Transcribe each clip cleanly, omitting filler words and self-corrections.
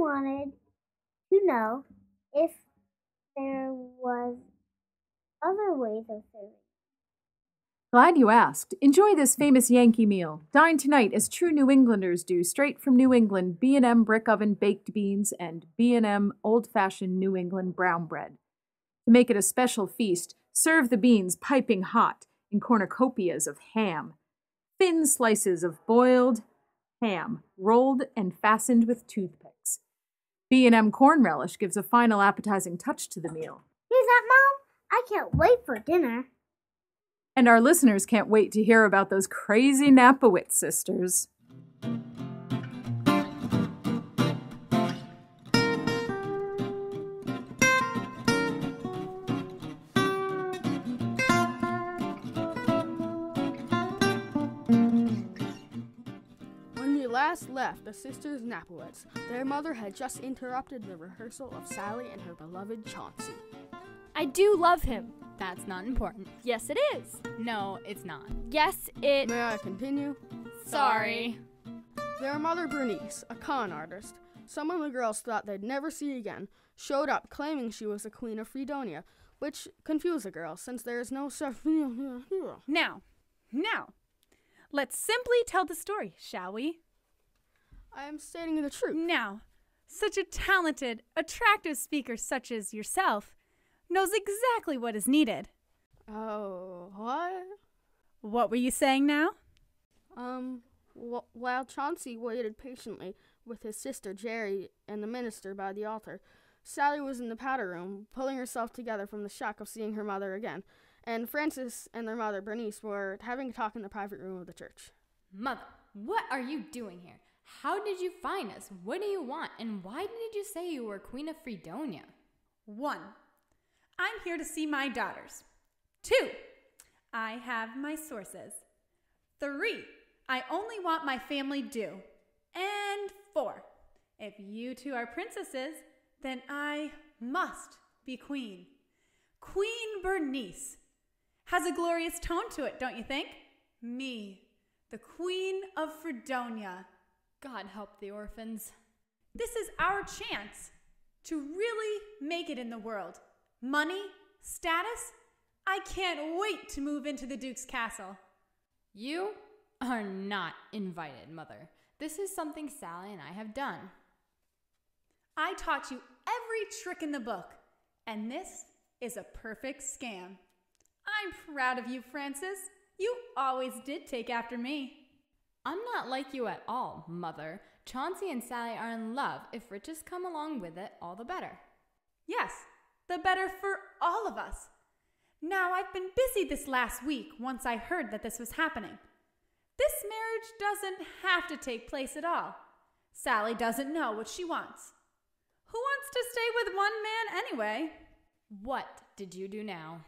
wanted to know if there was other ways of serving. Glad you asked. Enjoy this famous Yankee meal. Dine tonight as true New Englanders do, straight from New England, B&M brick oven baked beans and B&M old-fashioned New England brown bread. To make it a special feast, serve the beans piping hot in cornucopias of ham. Thin slices of boiled ham, rolled and fastened with toothpicks. B&M corn relish gives a final appetizing touch to the meal. Hear that, Mom? I can't wait for dinner. And our listeners can't wait to hear about those crazy Knapowitz sisters. When we last left the sisters Knapowitz, their mother had just interrupted the rehearsal of Sally and her beloved Chauncey. I do love him. That's not important. Yes, it is. No, it's not. Yes, it... May I continue? Sorry. Their mother Bernice, a con artist, someone the girls thought they'd never see again, showed up claiming she was the Queen of Fredonia, which confused the girls since there is no such... Now, let's simply tell the story, shall we? I am stating the truth. Now, such a talented, attractive speaker such as yourself knows exactly what is needed. Oh, what? What were you saying now? While Chauncey waited patiently with his sister Jerry and the minister by the altar, Sally was in the powder room, pulling herself together from the shock of seeing her mother again, and Francis and their mother Bernice were having a talk in the private room of the church. Mother, what are you doing here? How did you find us? What do you want? And why did you say you were Queen of Fredonia? 1, I'm here to see my daughters. 2, I have my sources. 3, I only want my family due. And 4, if you two are princesses, then I must be queen. Queen Bernice has a glorious tone to it, don't you think? Me, the Queen of Fredonia. God help the orphans. This is our chance to really make it in the world. Money, status, I can't wait to move into the Duke's castle. You are not invited, Mother. This is something Sally and I have done. I taught you every trick in the book, and this is a perfect scam. I'm proud of you, Francis. You always did take after me. I'm not like you at all, Mother. Chauncey and Sally are in love. If riches come along with it, all the better. Yes, the better for all of us. Now, I've been busy this last week once I heard that this was happening. This marriage doesn't have to take place at all. Sally doesn't know what she wants. Who wants to stay with one man anyway? What did you do now?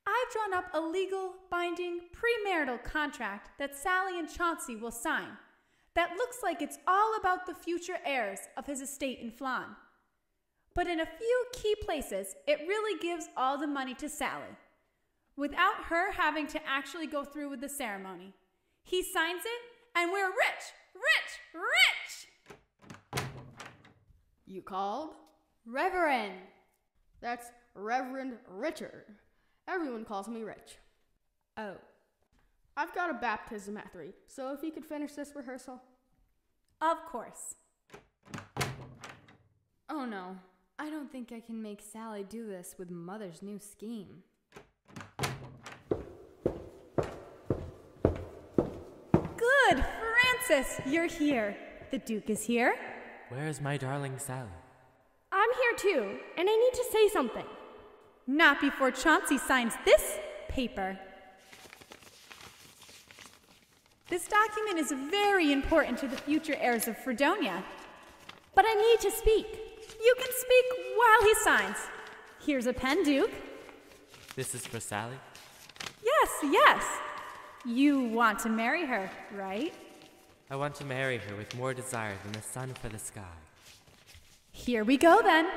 I've drawn up a legal, binding, premarital contract that Sally and Chauncey will sign that looks like it's all about the future heirs of his estate in Flan. But in a few key places, it really gives all the money to Sally, without her having to actually go through with the ceremony. He signs it, and we're rich, rich, rich! You called? Reverend. That's Reverend Richard. Everyone calls me Rich. Oh. I've got a baptism at 3, so if you could finish this rehearsal. Of course. Oh no, I don't think I can make Sally do this with Mother's new scheme. Good, Francis, you're here. The Duke is here. Where's my darling Sally? I'm here too, and I need to say something. Not before Chauncey signs this paper. This document is very important to the future heirs of Fredonia. But I need to speak. You can speak while he signs. Here's a pen, Duke. This is for Sally? Yes. You want to marry her, right? I want to marry her with more desire than the sun for the sky. Here we go, then.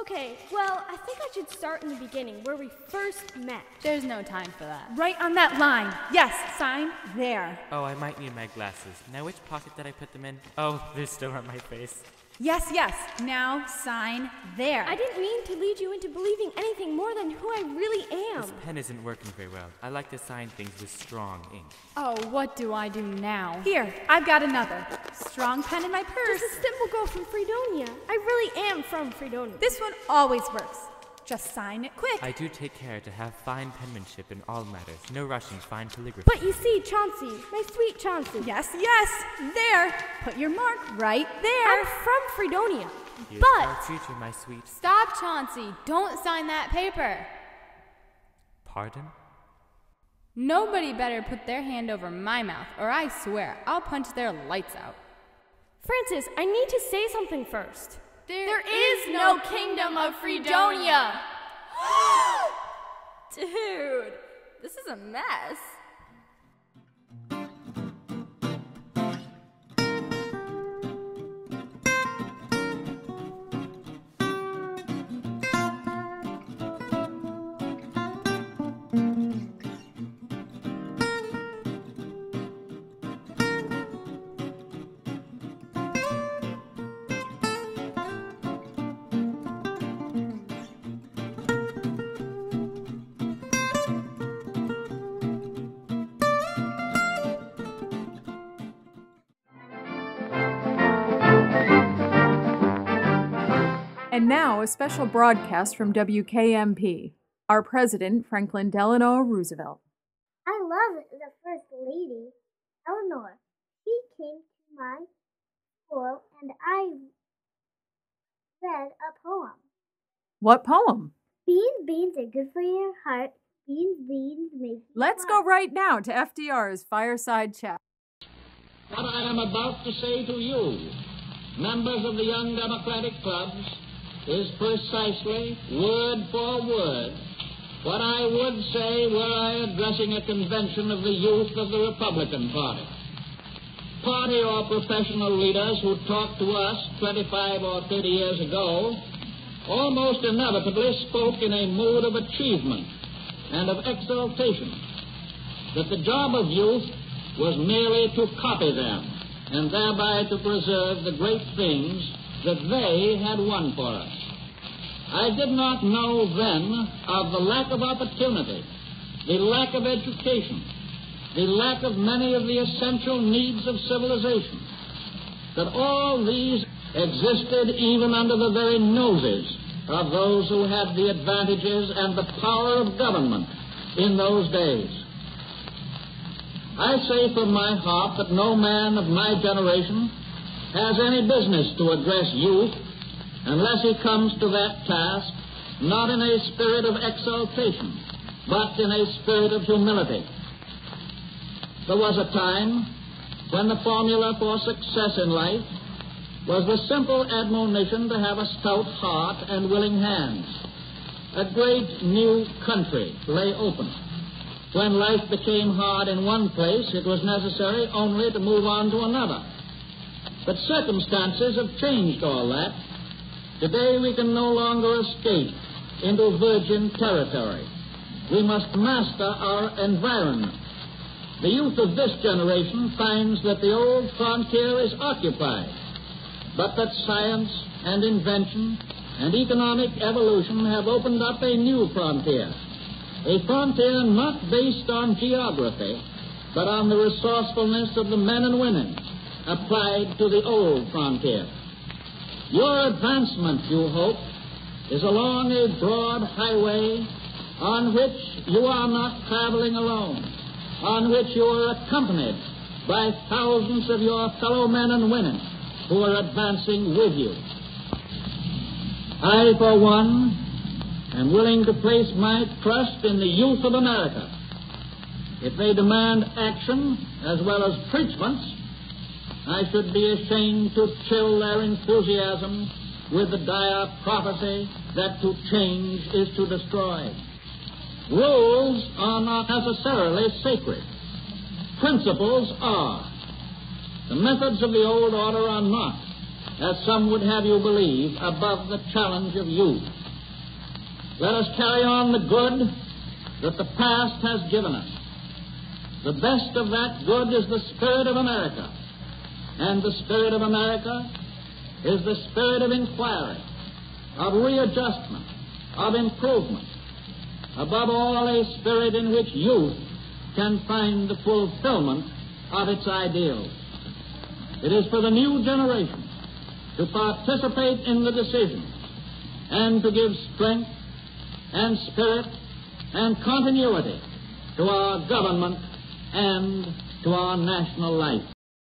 Okay, well, I think I should start in the beginning, where we first met. There's no time for that. Right on that line. Yes, sign there. Oh, I might need my glasses. Now, which pocket did I put them in? Oh, they're still on my face. Yes, yes. Now sign there. I didn't mean to lead you into believing anything more than who I really am. This pen isn't working very well. I like to sign things with strong ink. Oh, what do I do now? Here, I've got another. Strong pen in my purse. Just a simple girl from Fredonia. I really am from Fredonia. This one always works. Just sign it quick. I do take care to have fine penmanship in all matters. No rushing fine calligraphy. But you see, Chauncey, my sweet Chauncey. Yes, yes. There. Put your mark right there. I'm from Fredonia. Here's But our future, my sweet. Stop, Chauncey. Don't sign that paper. Pardon? Nobody better put their hand over my mouth, or I swear I'll punch their lights out. Francis, I need to say something first. There is no kingdom of Fredonia! Dude, this is a mess. And now, a special broadcast from WKMP. Our president, Franklin Delano Roosevelt. I love the First Lady, Eleanor. She came to my school and I read a poem. What poem? Beans are good for your heart. Beans make you Let's smart. go right now to FDR's Fireside Chat. What I am about to say to you, members of the Young Democratic Clubs, is precisely, word for word, what I would say were I addressing a convention of the youth of the Republican Party. Party or professional leaders who talked to us 25 or 30 years ago almost inevitably spoke in a mood of achievement and of exaltation, that the job of youth was merely to copy them and thereby to preserve the great things that they had won for us. I did not know then of the lack of opportunity, the lack of education, the lack of many of the essential needs of civilization, that all these existed even under the very noses of those who had the advantages and the power of government in those days. I say from my heart that no man of my generation has any business to address youth unless he comes to that task not in a spirit of exaltation, but in a spirit of humility. There was a time when the formula for success in life was the simple admonition to have a stout heart and willing hands. A great new country lay open. When life became hard in one place, it was necessary only to move on to another. But circumstances have changed all that. Today we can no longer escape into virgin territory. We must master our environment. The youth of this generation finds that the old frontier is occupied, but that science and invention and economic evolution have opened up a new frontier. A frontier not based on geography, but on the resourcefulness of the men and women applied to the old frontier. Your advancement, you hope, is along a broad highway on which you are not traveling alone, on which you are accompanied by thousands of your fellow men and women who are advancing with you. I, for one, am willing to place my trust in the youth of America. If they demand action as well as preachments, I should be ashamed to chill their enthusiasm with the dire prophecy that to change is to destroy. Rules are not necessarily sacred. Principles are. The methods of the old order are not. as some would have you believe, above the challenge of youth. Let us carry on the good that the past has given us. The best of that good is the spirit of America. And the spirit of America is the spirit of inquiry, of readjustment, of improvement. Above all, a spirit in which youth can find the fulfillment of its ideals. It is for the new generation to participate in the decision and to give strength and spirit and continuity to our government and to our national life.